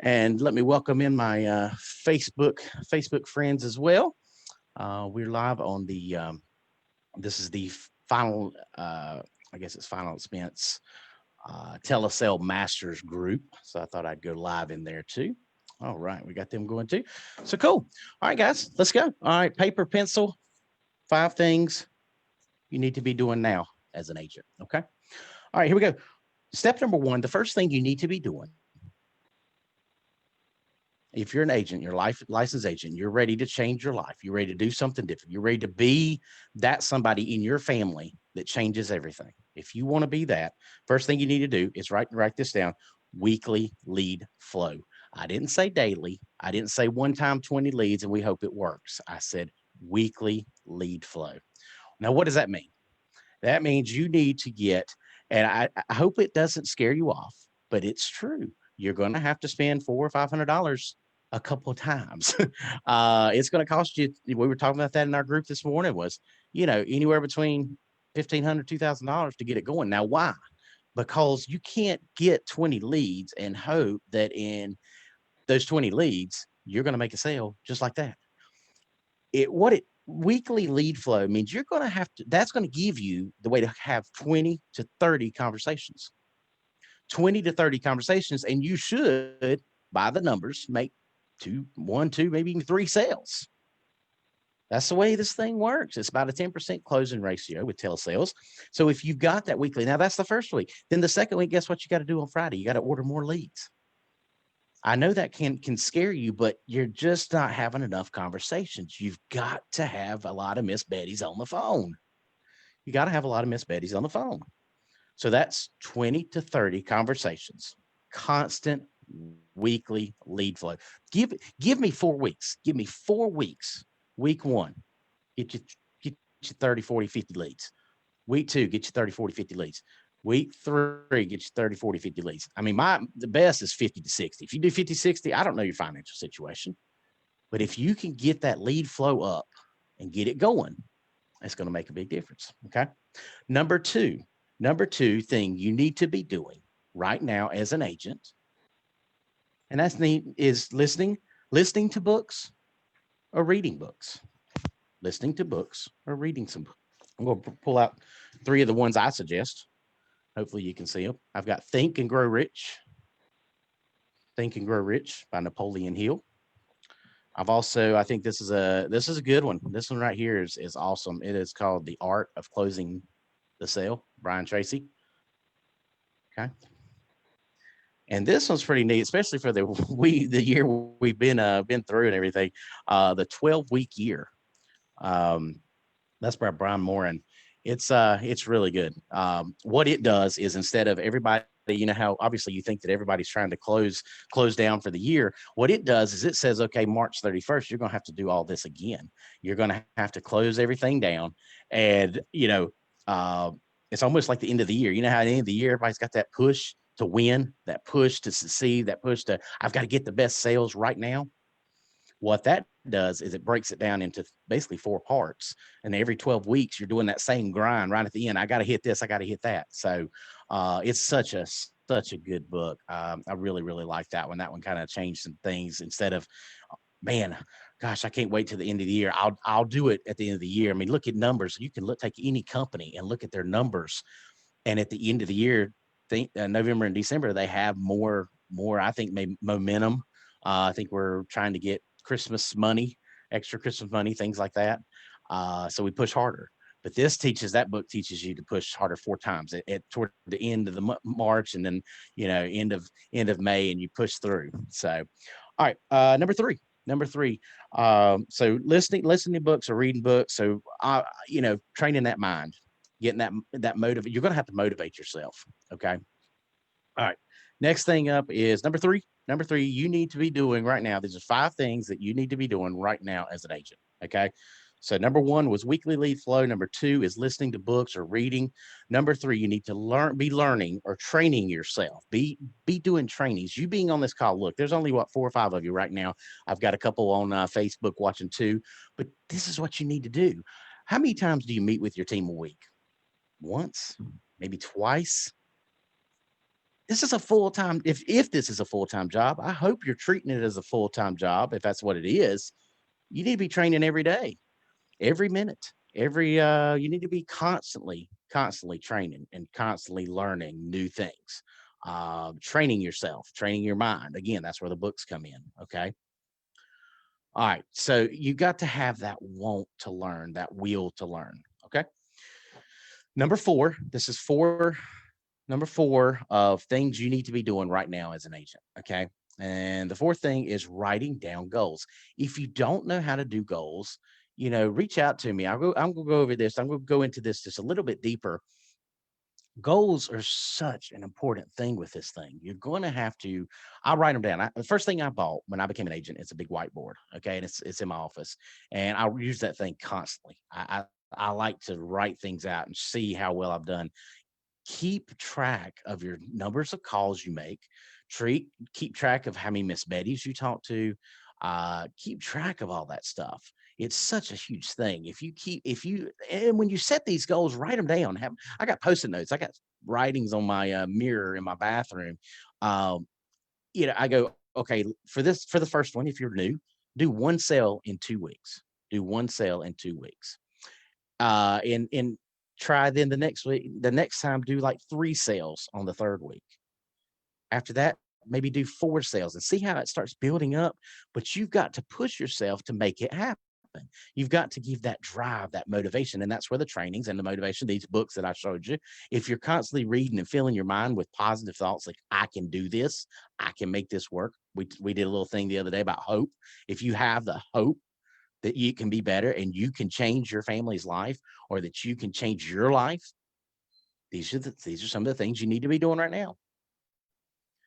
And let me welcome in my Facebook friends as well. We're live on the this is the final I guess it's final expense telesale masters group. So I thought I'd go live in there too. All right, we got them going too. So cool. All right, guys, let's go. All right, paper, pencil, 5 things you need to be doing now as an agent. Okay. All right, here we go. Step number one, the first thing you need to be doing if you're an agent, you're a licensed agent, you're ready to change your life, you're ready to do something different, you're ready to be that somebody in your family that changes everything. If you want to be that, first thing you need to do is write this down: weekly lead flow. I didn't say daily. I didn't say one time 20 leads and we hope it works. I said weekly lead flow. Now, what does that mean? That means you need to get, and I hope it doesn't scare you off, but it's true. You're going to have to spend $400 or $500 a couple of times. It's going to cost you. We were talking about that in our group this morning. Was anywhere between $1,500 $2,000 to get it going. Now, why? Because you can't get 20 leads and hope that in those 20 leads you're going to make a sale just like that. It weekly lead flow means you're going to have to, that's going to give you the way to have 20 to 30 conversations, 20 to 30 conversations. And you should, by the numbers, make one, two, maybe even 3 sales. That's the way this thing works. It's about a 10% closing ratio with telesales. So if you've got that weekly, now that's the first week. Then the second week, guess what you got to do on Friday? You got to order more leads. I know that can scare you, but you're just not having enough conversations. You've got to have a lot of Miss Betty's on the phone. You got to have a lot of Miss Betty's on the phone. So that's 20 to 30 conversations, constant weekly lead flow. Give me 4 weeks. Give me 4 weeks. Week one, get you 30, 40, 50 leads. Week two, get you 30, 40, 50 leads. Week three, get you 30, 40, 50 leads. I mean, the best is 50 to 60. If you do 50, 60, I don't know your financial situation, but if you can get that lead flow up and get it going, it's going to make a big difference. Okay. Number two, thing you need to be doing right now as an agent, and that's neat, is listening to books or reading books. Listening to books or reading some books. I'm going to pull out 3 of the ones I suggest. Hopefully you can see them. I've got Think and Grow Rich. Think and Grow Rich by Napoleon Hill. I've also, I think this is a good one. This one right here is awesome. It is called The Art of Closing the Sale, Brian Tracy. Okay. And this one's pretty neat, especially for the year we've been through and everything. The 12-week year. That's by Brian Moran. It's really good. What it does is, instead of everybody, how obviously you think that everybody's trying to close down for the year. What it does is it says, okay, March 31st, you're going to have to do all this again. You're going to have to close everything down. And, it's almost like the end of the year. You know how at the end of the year, everybody's got that push to win, that push to succeed, that push to, I've got to get the best sales right now. What that does is it breaks it down into basically 4 parts. And every 12 weeks, you're doing that same grind right at the end. I got to hit this. I got to hit that. So it's such a good book. I really, really like that one. That one kind of changed some things. Instead of, man, gosh, I can't wait till the end of the year. I'll do it at the end of the year. I mean, look at numbers. You can take any company and look at their numbers. And at the end of the year, November and December, they have more, I think, maybe momentum. I think we're trying to get Christmas money, extra Christmas money, things like that. So we push harder. But that book teaches you to push harder 4 times toward the end of the March, and then end of May, and you push through. So, all right, number three. So listening to books or reading books. So training that mind, getting that motivate. You're going to have to motivate yourself. Okay. All right. Next thing up is number three. Number three, you need to be doing right now. These are 5 things that you need to be doing right now as an agent. Okay. So number 1 was weekly lead flow. Number 2 is listening to books or reading. Number 3, you need to be learning or training yourself. Be doing trainings. You being on this call, look, there's only 4 or 5 of you right now. I've got a couple on Facebook watching too, but this is what you need to do. How many times do you meet with your team a week? Once, maybe twice. This is a full-time, if this is a full-time job, I hope you're treating it as a full-time job. If that's what it is, you need to be training every day, every minute, you need to be constantly training and constantly learning new things. Training yourself, training your mind. Again, that's where the books come in. Okay. All right. So you got to have that want to learn, that will to learn. Okay. Number four, this is number four of things you need to be doing right now as an agent. Okay. And the fourth thing is writing down goals. If you don't know how to do goals, reach out to me. I'm gonna go over this. I'm gonna go into this just a little bit deeper. Goals are such an important thing with this thing. You're going to have to, I'll write them down. The first thing I bought when I became an agent, it's a big whiteboard. Okay. And it's in my office and I'll use that thing constantly. I like to write things out and see how well I've done. Keep track of your numbers of calls you make. Keep track of how many Miss Bettys you talk to. Keep track of all that stuff. It's such a huge thing. And when you set these goals, write them down. I got post-it notes. I got writings on my mirror in my bathroom. Um, I go, okay, for the first one, if you're new, do one sale in 2 weeks. Do one sale in 2 weeks. And try then the next time, do like 3 sales on the third week. After that, maybe do 4 sales and see how it starts building up. But you've got to push yourself to make it happen. You've got to give that drive, that motivation. And that's where the trainings and the motivation, these books that I showed you, if you're constantly reading and filling your mind with positive thoughts, like I can do this, I can make this work. We did a little thing the other day about hope. If you have the hope that you can be better and you can change your family's life, or that you can change your life, these are some of the things you need to be doing right now.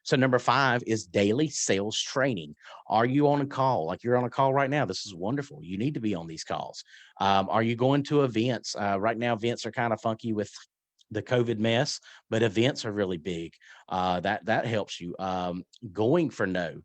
So number 5 is daily sales training. Are you on a call? Like you're on a call right now. This is wonderful. You need to be on these calls. Are you going to events? Right now, events are kind of funky with the COVID mess, but events are really big. That helps you. Going for no,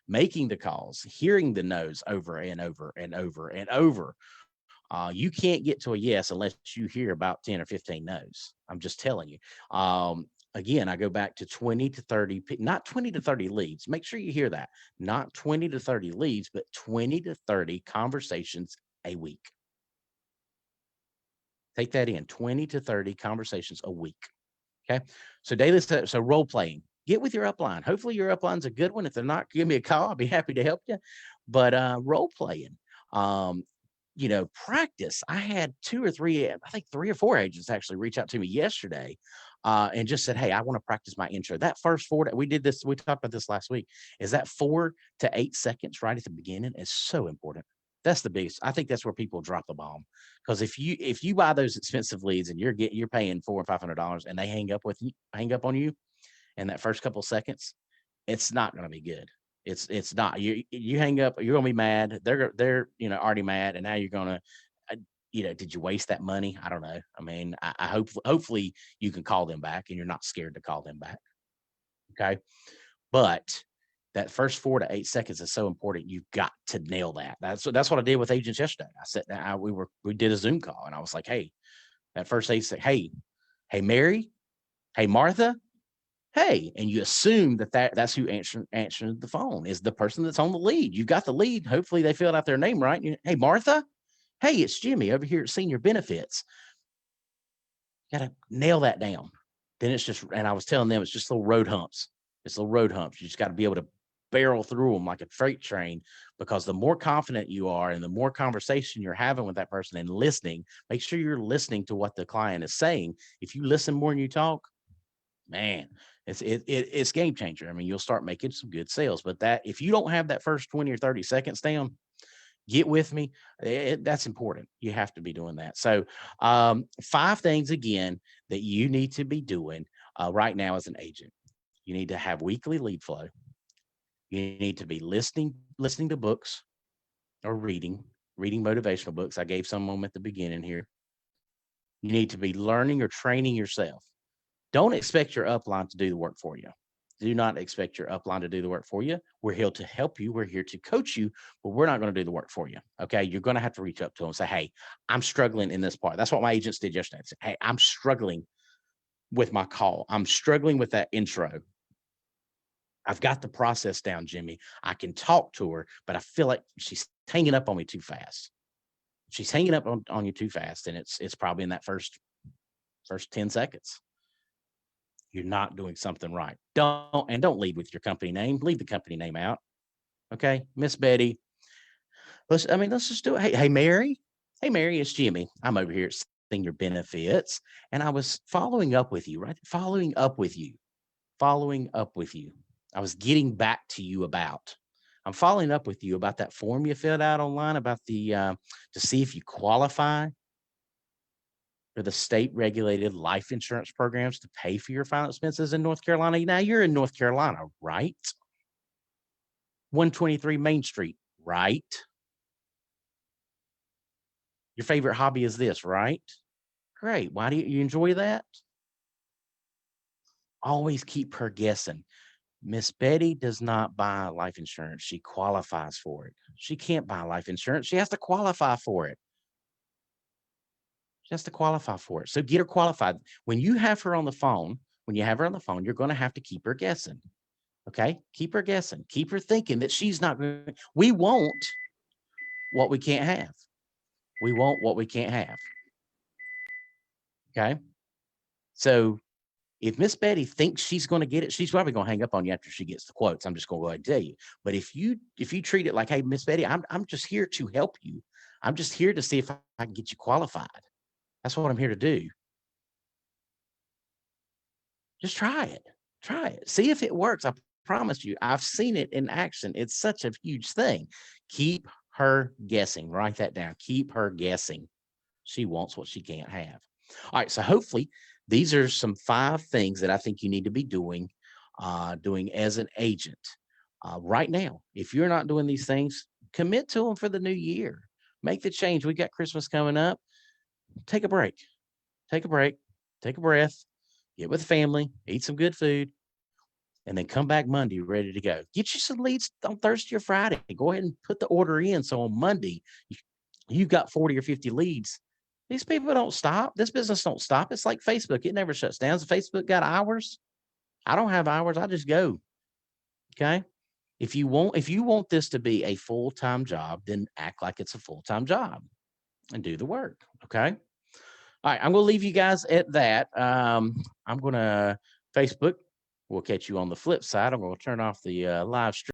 making the calls, hearing the no's over and over and over and over. You can't get to a yes unless you hear about 10 or 15 no's. I'm just telling you. Again, I go back to 20 to 30, not 20 to 30 leads. Make sure you hear that. Not 20 to 30 leads, but 20 to 30 conversations a week. Take that in, 20 to 30 conversations a week. Okay. So role playing, get with your upline. Hopefully your upline's a good one. If they're not, give me a call. I'll be happy to help you. But role playing, practice. I had 2 or 3, I think 3 or 4 agents actually reach out to me yesterday and just said, hey, I want to practice my intro. That first 4, we talked about this last week, is that 4 to 8 seconds right at the beginning is so important. That's the biggest. I think that's where people drop the bomb. Because if you buy those expensive leads and you're paying $400 or $500 and they hang up on you in that first couple of seconds, it's not going to be good. It's not. You hang up, you're gonna be mad. They're already mad, and now you're gonna, did you waste that money? I don't know. I mean, I hope hopefully you can call them back, and you're not scared to call them back. Okay, but that first 4 to 8 seconds is so important. You've got to nail that. That's what I did with agents yesterday. I said that we did a Zoom call, and I was like, hey, that first 8 seconds, hey, Mary, hey, Martha. Hey, and you assume that's who answered the phone is the person that's on the lead. You got the lead. Hopefully they filled out their name right. Hey, Martha. Hey, it's Jimmy over here at Senior Benefits. Got to nail that down. Then it's just, and I was telling them, it's just little road humps. It's little road humps. You just got to be able to barrel through them like a freight train, because the more confident you are and the more conversation you're having with that person and listening, make sure you're listening to what the client is saying. If you listen more than you talk, man, it's game changer. I mean, you'll start making some good sales, but if you don't have that first 20 or 30 seconds down, get with me. That's important. You have to be doing that. So 5 things again that you need to be doing right now as an agent. You need to have weekly lead flow. You need to be listening to books or reading motivational books. I gave some of them at the beginning here. You need to be learning or training yourself. Don't expect your upline to do the work for you. Do not expect your upline to do the work for you. We're here to help you. We're here to coach you, but we're not going to do the work for you. Okay. You're going to have to reach up to them and say, hey, I'm struggling in this part. That's what my agents did yesterday. Say, hey, I'm struggling with my call. I'm struggling with that intro. I've got the process down, Jimmy. I can talk to her, but I feel like she's hanging up on me too fast. She's hanging up on you too fast. And it's probably in that first 10 seconds. You're not doing something right. Don't lead with your company name. Leave the company name out. Okay. Miss Betty. Let's just do it. Hey, Mary. Hey, Mary, it's Jimmy. I'm over here at Senior Benefits. And I was following up with you, right? Following up with you. I was getting back to you about. I'm following up with you about that form you filled out online about the to see if you qualify for the state regulated life insurance programs to pay for your final expenses in North Carolina. Now you're in North Carolina, right? 123 Main Street, right? Your favorite hobby is this, right? Great. Why do you enjoy that? Always keep her guessing. Miss Betty does not buy life insurance. She qualifies for it. She can't buy life insurance. She has to qualify for it. She has to qualify for it. So get her qualified. When you have her on the phone, you're going to have to keep her guessing. Okay? Keep her guessing. Keep her thinking that she's not going to. We want what we can't have. We want what we can't have. Okay? So if Miss Betty thinks she's going to get it, she's probably going to hang up on you after she gets the quotes. I'm just going to go ahead and tell you. But if you treat it like, hey, Miss Betty, I'm just here to help you. I'm just here to see if I can get you qualified. That's what I'm here to do. Just try it. Try it. See if it works. I promise you, I've seen it in action. It's such a huge thing. Keep her guessing. Write that down. Keep her guessing. She wants what she can't have. All right. So hopefully these are some 5 things that I think you need to be doing as an agent right now. If you're not doing these things, commit to them for the new year. Make the change. We got Christmas coming up. Take a break. Take a break. Take a breath. Get with family. Eat some good food. And then come back Monday ready to go. Get you some leads on Thursday or Friday. Go ahead and put the order in. So on Monday, you've got 40 or 50 leads. These people don't stop. This business don't stop. It's like Facebook. It never shuts down. Facebook got hours. I don't have hours. I just go. Okay. If you want this to be a full-time job, then act like it's a full-time job and do the work. Okay. All right. I'm going to leave you guys at that. I'm going to Facebook. We'll catch you on the flip side. I'm going to turn off the live stream.